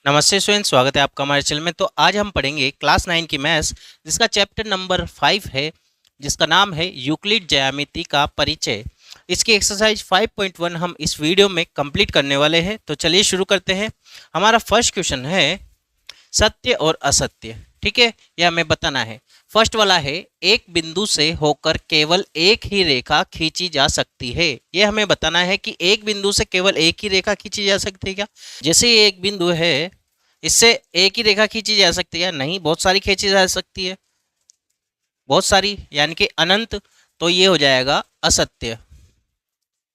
नमस्ते स्टूडेंट, स्वागत है आपका हमारे चैनल में। तो आज हम पढ़ेंगे क्लास 9 की मैथ्स, जिसका चैप्टर नंबर 5 है, जिसका नाम है यूक्लिड ज्यामिति का परिचय। इसकी एक्सरसाइज 5.1 हम इस वीडियो में कंप्लीट करने वाले हैं। तो चलिए शुरू करते हैं। हमारा फर्स्ट क्वेश्चन है सत्य और असत्य। ठीक है, यह हमें बताना है। फर्स्ट वाला है, एक बिंदु से होकर केवल एक ही रेखा खींची जा सकती है। यह हमें बताना है कि एक बिंदु से केवल एक ही रेखा खींची जा सकती है क्या? जैसे ये एक बिंदु है, इससे एक ही रेखा खींची जा सकती है? नहीं, बहुत सारी खींची जा सकती है, बहुत सारी, यानी कि अनंत। तो ये हो जाएगा असत्य।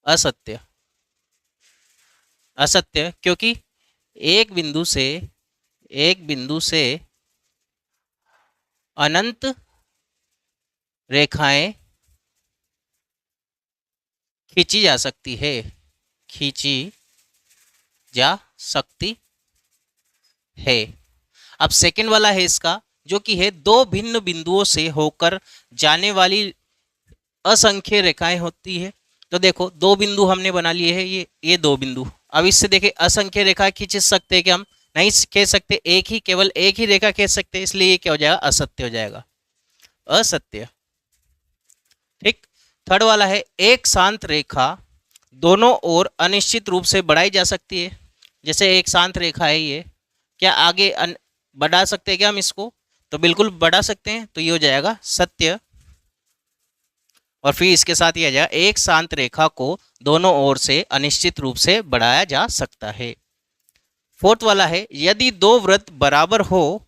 असत्य, असत्य, क्योंकि एक बिंदु से अनंत रेखाएं खींची जा सकती है, खींची जा सकती है। अब सेकंड वाला है इसका, जो कि है दो भिन्न बिंदुओं से होकर जाने वाली असंख्य रेखाएं होती है। तो देखो, दो बिंदु हमने बना लिए हैं, ये दो बिंदु। अब इससे देखें, असंख्य रेखा खींच सकते हैं कि हम नहीं खींच सकते, केवल एक ही रेखा खींच सकते हैं, इसलिए ये क्या हो जाएगा? असत्य हो जाएगा, असत्य। ठीक। थर्ड वाला है, एक शांत रेखा दोनों ओर अनिश्चित रूप से बढ़ाई जा सकती है। जैसे एक शांत रेखा है ये, क्या आगे बढ़ा सकते हैं क्या हम इसको? तो बिल्कुल बढ़ा सकते हैं, तो ये हो जाएगा सत्य। और फिर इसके साथ ये आ जाएगा, एक शांत रेखा को दोनों ओर से अनिश्चित रूप से बढ़ाया जा सकता है। फोर्थ वाला है, यदि दो वृत्त बराबर हो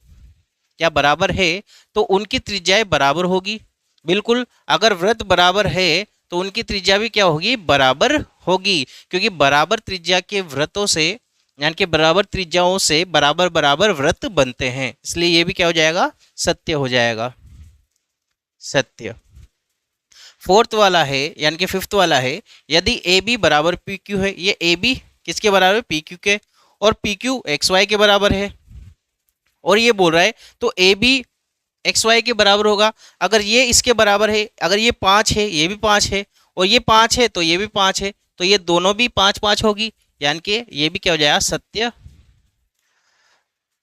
या बराबर है तो उनकी त्रिज्याएं बराबर होगी। बिल्कुल, अगर वृत्त बराबर है तो उनकी त्रिज्या भी क्या होगी? बराबर होगी, क्योंकि बराबर त्रिज्या के वृत्तों से, यानी कि बराबर त्रिज्याओं से बराबर बराबर वृत्त बनते हैं, इसलिए ये भी क्या हो जाएगा? सत्य हो जाएगा, सत्य। फोर्थ वाला है, यानी कि फिफ्थ वाला है, यदि ए बी बराबर पी क्यू है। ये ए बी किसके बराबर है? पी क्यू के। और पी क्यू एक्स वाई के बराबर है। और ये बोल रहा है तो ए बी एक्स वाई के बराबर होगा। अगर ये इसके बराबर है, अगर ये 5 है, ये भी 5 है, और ये 5 है तो ये भी 5 है, तो ये दोनों भी 5 5 होगी, यानी कि ये भी क्या हो जाएगा? सत्य।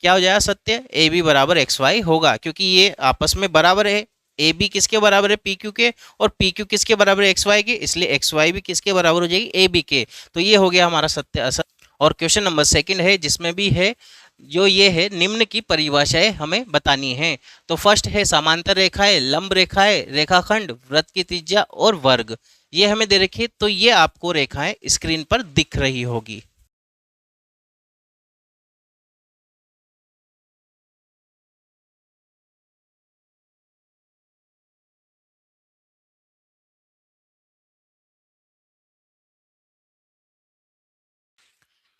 क्या हो जाएगा? सत्य। ए बी बराबर एक्स वाई होगा, क्योंकि ये आपस में बराबर है। ए बी किसके बराबर है? पी क्यू के। और पी क्यू किसके बराबर है? एक्स वाई के, इसलिए एक्स वाई भी किसके बराबर हो जाएगी? ए बी के। तो ये हो गया हमारा सत्य असत्य। और क्वेश्चन नंबर सेकंड है, जिसमें भी है, जो ये है, निम्न की परिभाषाएं हमें बतानी है। तो फर्स्ट है समांतर रेखाएं, लंब रेखाएं, रेखाखंड, वृत्त की त्रिज्या और वर्ग। ये हमें दे रखी है, तो ये आपको रेखाएं स्क्रीन पर दिख रही होगी।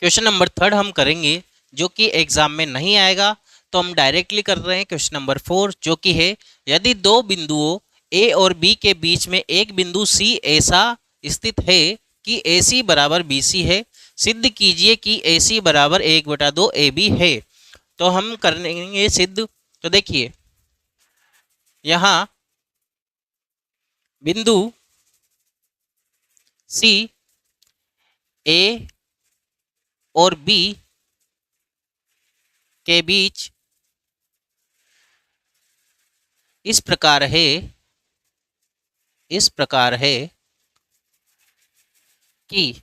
क्वेश्चन नंबर थर्ड हम करेंगे, जो कि एग्जाम में नहीं आएगा, तो हम डायरेक्टली कर रहे हैं क्वेश्चन नंबर 4, जो कि है, यदि दो बिंदुओं ए और बी के बीच में एक बिंदु सी ऐसा स्थित है कि ए सी बराबर बी सी है, सिद्ध कीजिए कि ए सी बराबर 1/2 ए बी है। तो हम करेंगे सिद्ध। तो देखिए, यहाँ बिंदु सी ए और बी के बीच इस प्रकार है, इस प्रकार है कि,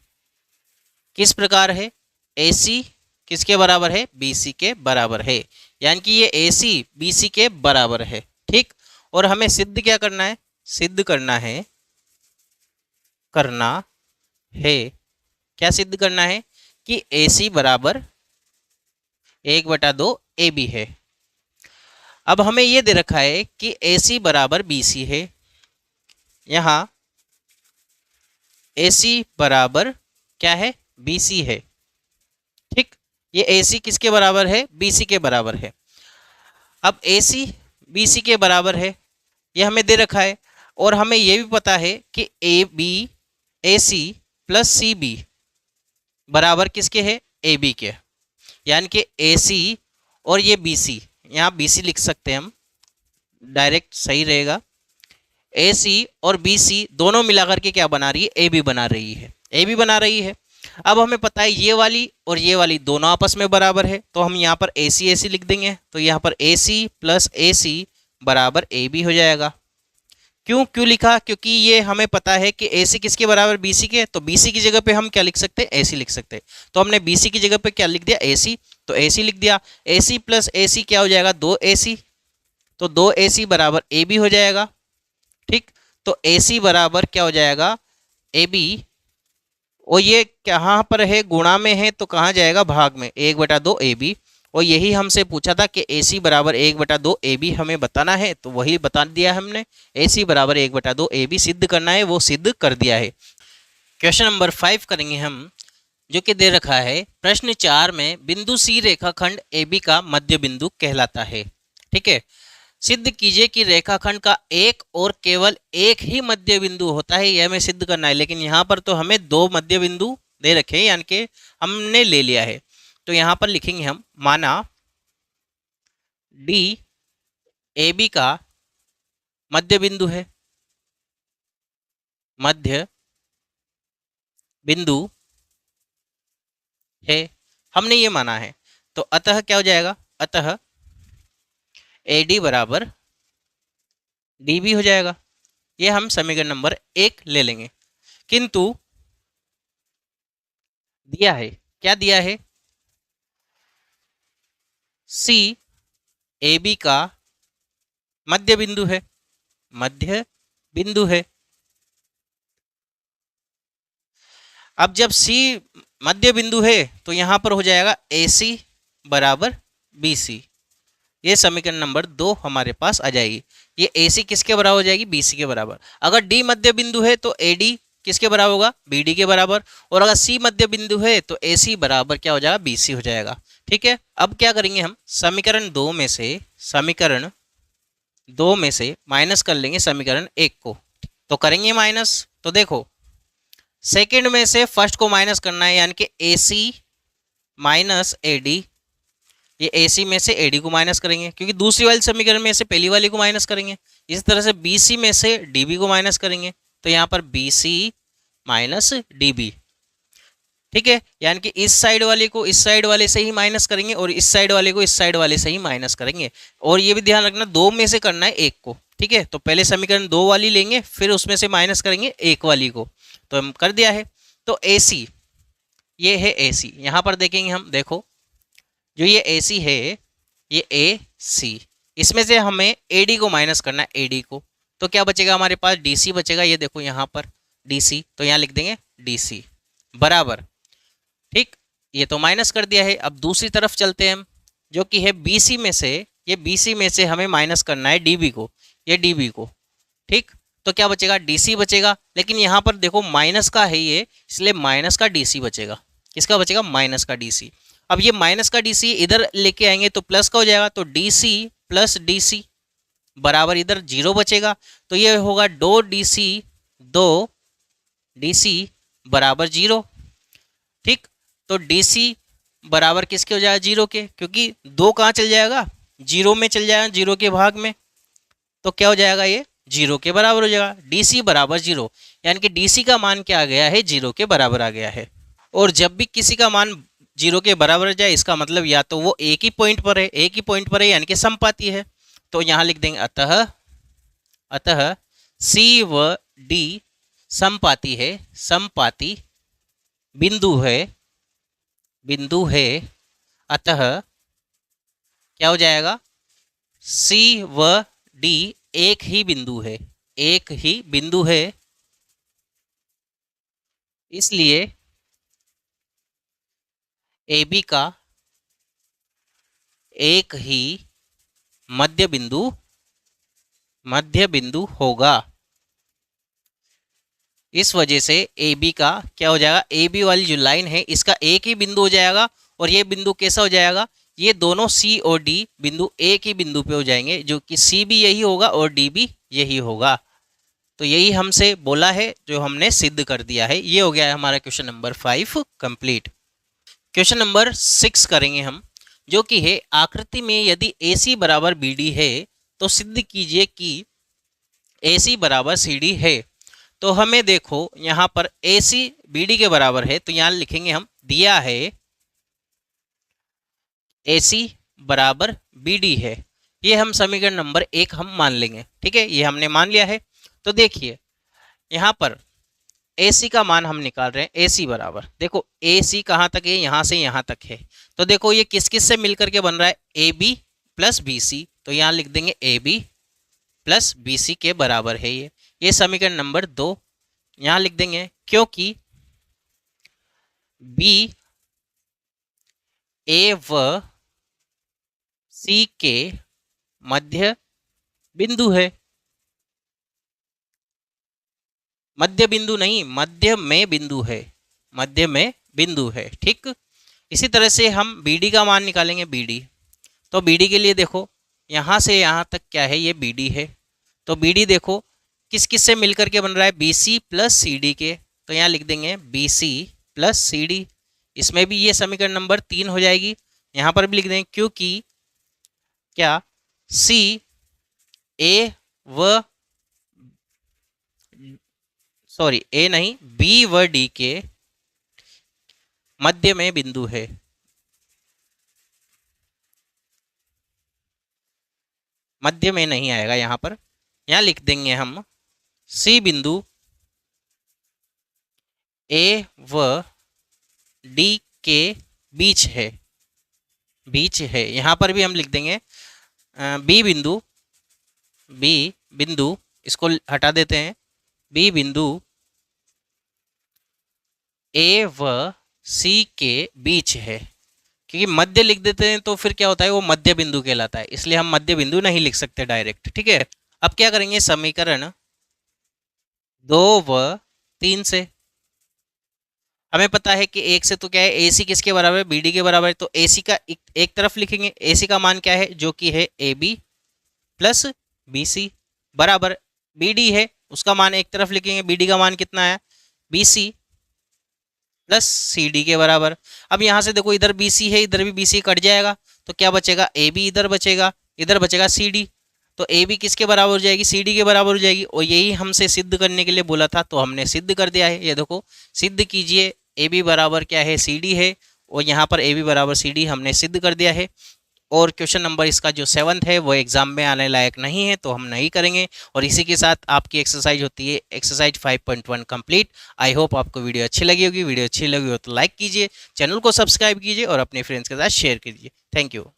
किस प्रकार है? AC किसके बराबर है? BC के बराबर है, यानी कि ये AC BC के बराबर है। ठीक। और हमें सिद्ध क्या करना है? सिद्ध करना है, क्या सिद्ध करना है? कि AC बराबर 1/2 AB है। अब हमें ये दे रखा है कि AC बराबर BC है। यहाँ AC बराबर क्या है? BC है। ठीक। ये AC किसके बराबर है? BC के बराबर है। अब AC BC के बराबर है, ये हमें दे रखा है। और हमें ये भी पता है कि AC प्लस CB बराबर किसके है? AB के, यानी कि AC और ये BC, यहाँ BC लिख सकते हैं हम, डायरेक्ट सही रहेगा। AC और BC दोनों मिलाकर के क्या बना रही है? AB बना रही है, AB बना रही है। अब हमें पता है ये वाली और ये वाली दोनों आपस में बराबर है, तो हम यहाँ पर ए सी लिख देंगे। तो यहाँ पर ए सी प्लस ए सी बराबर ए बी हो जाएगा। क्यों क्यों लिखा? क्योंकि ये हमें पता है कि ए सी किसके बराबर, बी सी के। तो बी सी की जगह पे हम क्या लिख सकते हैं, ए सी लिख सकते हैं। तो हमने बी सी की जगह पे क्या लिख दिया, ए सी। तो ए सी लिख दिया। ए सी प्लस ए सी क्या हो जाएगा, दो ए सी। तो दो ए सी बराबर ए बी हो जाएगा। ठीक, तो ए सी बराबर क्या हो जाएगा, ए बी। और ये कहाँ पर है, गुणा में है, तो कहाँ जाएगा, भाग में, 1/2 ए बी। और यही हमसे पूछा था कि ए सी बराबर 1/2 ए बी हमें बताना है, तो वही बता दिया हमने। ए सी बराबर 1/2 ए बी सिद्ध करना है, वो सिद्ध कर दिया है। क्वेश्चन नंबर 5 करेंगे हम, जो कि दे रखा है प्रश्न 4 में बिंदु सी रेखाखंड ए बी का मध्य बिंदु कहलाता है। ठीक है, सिद्ध कीजिए कि रेखाखंड का एक और केवल एक ही मध्य बिंदु होता है, यह हमें सिद्ध करना है। लेकिन यहाँ पर तो हमें दो मध्य बिंदु दे रखे हैं, यानी कि हमने ले लिया है। तो यहाँ पर लिखेंगे हम, माना डी ए बी का मध्य बिंदु है, मध्य बिंदु है, हमने ये माना है। तो अतः क्या हो जाएगा, अतः ए डी बराबर डी बी हो जाएगा। ये हम समीकरण नंबर 1 ले लेंगे। किंतु दिया है, क्या दिया है, सी ए बी का मध्य बिंदु है, मध्य बिंदु है। अब जब सी मध्य बिंदु है तो यहां पर हो जाएगा ए सी बराबर बी सी। ये समीकरण नंबर 2 हमारे पास आ जाएगी। ये ए सी किसके बराबर हो जाएगी, बी सी के बराबर। अगर डी मध्य बिंदु है तो ए डी किसके बराबर होगा, बी डी के बराबर। और अगर सी मध्य बिंदु है तो ए सी बराबर क्या हो जाएगा, बी सी हो जाएगा। ठीक है, अब क्या करेंगे हम, समीकरण 2 में से माइनस कर लेंगे समीकरण 1 को। तो करेंगे माइनस, तो देखो सेकेंड में से फर्स्ट को माइनस करना है, यानी कि ए सी माइनस ए डी। ये ए सी में से ए डी को माइनस करेंगे, क्योंकि दूसरी वाली समीकरण में से पहली वाली को माइनस करेंगे। इस तरह से बी सी में से डी बी को माइनस करेंगे, तो यहाँ पर B C minus D B. ठीक है, यानी कि इस साइड वाले को इस साइड वाले से ही माइनस करेंगे और इस साइड वाले को इस साइड वाले से ही माइनस करेंगे। और ये भी ध्यान रखना, दो में से करना है एक को। ठीक है, तो पहले समीकरण 2 वाली लेंगे, फिर उसमें से माइनस करेंगे एक वाली को। तो हम कर दिया है। तो ए सी, ये है ए सी। यहाँ पर देखेंगे हम, देखो जो ये ए सी है, ये ए सी, इसमें से हमें ए डी को माइनस करना है, ए डी को। तो क्या बचेगा हमारे पास, डी सी बचेगा। ये देखो यहाँ पर डी सी, तो यहाँ लिख देंगे डी सी बराबर। ठीक, ये तो माइनस कर दिया है। अब दूसरी तरफ चलते हैं हम, जो कि है बी सी में से। ये बी सी में से हमें माइनस करना है डी बी को, ये डी बी को। ठीक, तो क्या बचेगा, डी सी बचेगा। लेकिन यहाँ पर देखो माइनस का है ये, इसलिए माइनस का डी सी बचेगा। किसका बचेगा, माइनस का डी सी। अब ये माइनस का डी सी इधर लेके आएंगे तो प्लस का हो जाएगा। तो D C plus D C बराबर इधर 0 बचेगा। तो ये होगा दो डी सी बराबर 0। ठीक, तो डी सी बराबर किसके हो जाएगा, 0 के, क्योंकि 2 कहाँ चल जाएगा, 0 में चल जाएगा, 0 के भाग में। तो क्या हो जाएगा, ये 0 के बराबर हो जाएगा। डी सी बराबर 0, यानी कि डी सी का मान क्या आ गया है, 0 के बराबर आ गया है। और जब भी किसी का मान 0 के बराबर जाए, इसका मतलब या तो वो एक ही पॉइंट पर है, एक ही पॉइंट पर है, यानी कि समपाती है। तो यहाँ लिख देंगे, अतः सी व डी समपाती है, समपाती बिंदु है। अतः क्या हो जाएगा, सी व डी एक ही बिंदु है, एक ही बिंदु है। इसलिए ए बी का एक ही मध्य बिंदु होगा। इस वजह से ए बी का क्या हो जाएगा, ए बी वाली जो लाइन है इसका एक ही बिंदु हो जाएगा। और ये बिंदु कैसा हो जाएगा, ये दोनों सी और डी बिंदु एक ही बिंदु पे हो जाएंगे, जो कि सी भी यही होगा और डी भी यही होगा। तो यही हमसे बोला है, जो हमने सिद्ध कर दिया है। ये हो गया है हमारा question number 5 complete. Question number 6 करेंगे हम, जो कि है आकृति में यदि ए सी बराबर बी डी है तो सिद्ध कीजिए कि ए सी बराबर सी डी है। तो हमें देखो यहाँ पर ए सी बी डी के बराबर है, तो यहाँ लिखेंगे हम, दिया है ए सी बराबर बी डी है, ये हम समीकरण नंबर 1 हम मान लेंगे। ठीक है, ये हमने मान लिया है। तो देखिए यहाँ पर ए सी का मान हम निकाल रहे हैं, ए सी बराबर, देखो ए सी कहाँ तक है, यहाँ से यहाँ तक है। तो देखो ये किस किस से मिलकर के बन रहा है, A B plus B C, तो यहाँ लिख देंगे A B plus B C के बराबर है ये समीकरण नंबर 2 यहाँ लिख देंगे, क्योंकि बी ए व सी के मध्य बिंदु है, मध्य बिंदु नहीं, मध्य में बिंदु है, मध्य में बिंदु है। ठीक, इसी तरह से हम बी डी का मान निकालेंगे, बी डी। तो बी डी के लिए देखो यहाँ से यहाँ तक क्या है, ये बी डी है। तो बी डी देखो किस किस से मिलकर के बन रहा है, B C plus C D के, तो यहाँ लिख देंगे B C plus C D. इसमें भी ये समीकरण नंबर 3 हो जाएगी, यहाँ पर भी लिख देंगे, क्योंकि क्या सी ए व सॉरी ए नहीं, बी व डी के मध्य में बिंदु है। मध्य में नहीं आएगा यहाँ पर, यहाँ लिख देंगे हम सी बिंदु ए व डी के बीच है, बीच है। यहाँ पर भी हम लिख देंगे बी बिंदु, बी बिंदु इसको हटा देते हैं, बी बिंदु ए व सी के बीच है, क्योंकि मध्य लिख देते हैं तो फिर क्या होता है, वो मध्य बिंदु कहलाता है, इसलिए हम मध्य बिंदु नहीं लिख सकते डायरेक्ट। ठीक है, अब क्या करेंगे, समीकरण 2 व 3 से हमें पता है कि 1 से तो क्या है, ए सी किसके बराबर है, बी डी के बराबर है, तो ए सी का एक तरफ लिखेंगे, ए सी का मान क्या है, जो कि है A B plus B C, बराबर बी डी है, उसका मान एक तरफ लिखेंगे, बी डी का मान कितना है, B C plus C D के बराबर। अब यहाँ से देखो इधर बी सी है, इधर भी बी सी कट जाएगा, तो क्या बचेगा, ए बी इधर बचेगा, इधर बचेगा सी डी, तो ए बी किसके बराबर हो जाएगी, सी डी के बराबर हो जाएगी। और यही हमसे सिद्ध करने के लिए बोला था, तो हमने सिद्ध कर दिया है। ये देखो सिद्ध कीजिए, ए बी बराबर क्या है, सी डी है, और यहाँ पर ए बी बराबर सी डी हमने सिद्ध कर दिया है। और क्वेश्चन नंबर इसका जो 7th है वो एग्जाम में आने लायक नहीं है, तो हम नहीं करेंगे। और इसी के साथ आपकी एक्सरसाइज होती है एक्सरसाइज 5.1 कंप्लीट। आई होप आपको वीडियो अच्छी लगी होगी। वीडियो अच्छी लगी हो तो लाइक कीजिए, चैनल को सब्सक्राइब कीजिए और अपने फ्रेंड्स के साथ शेयर कीजिए। Thank you.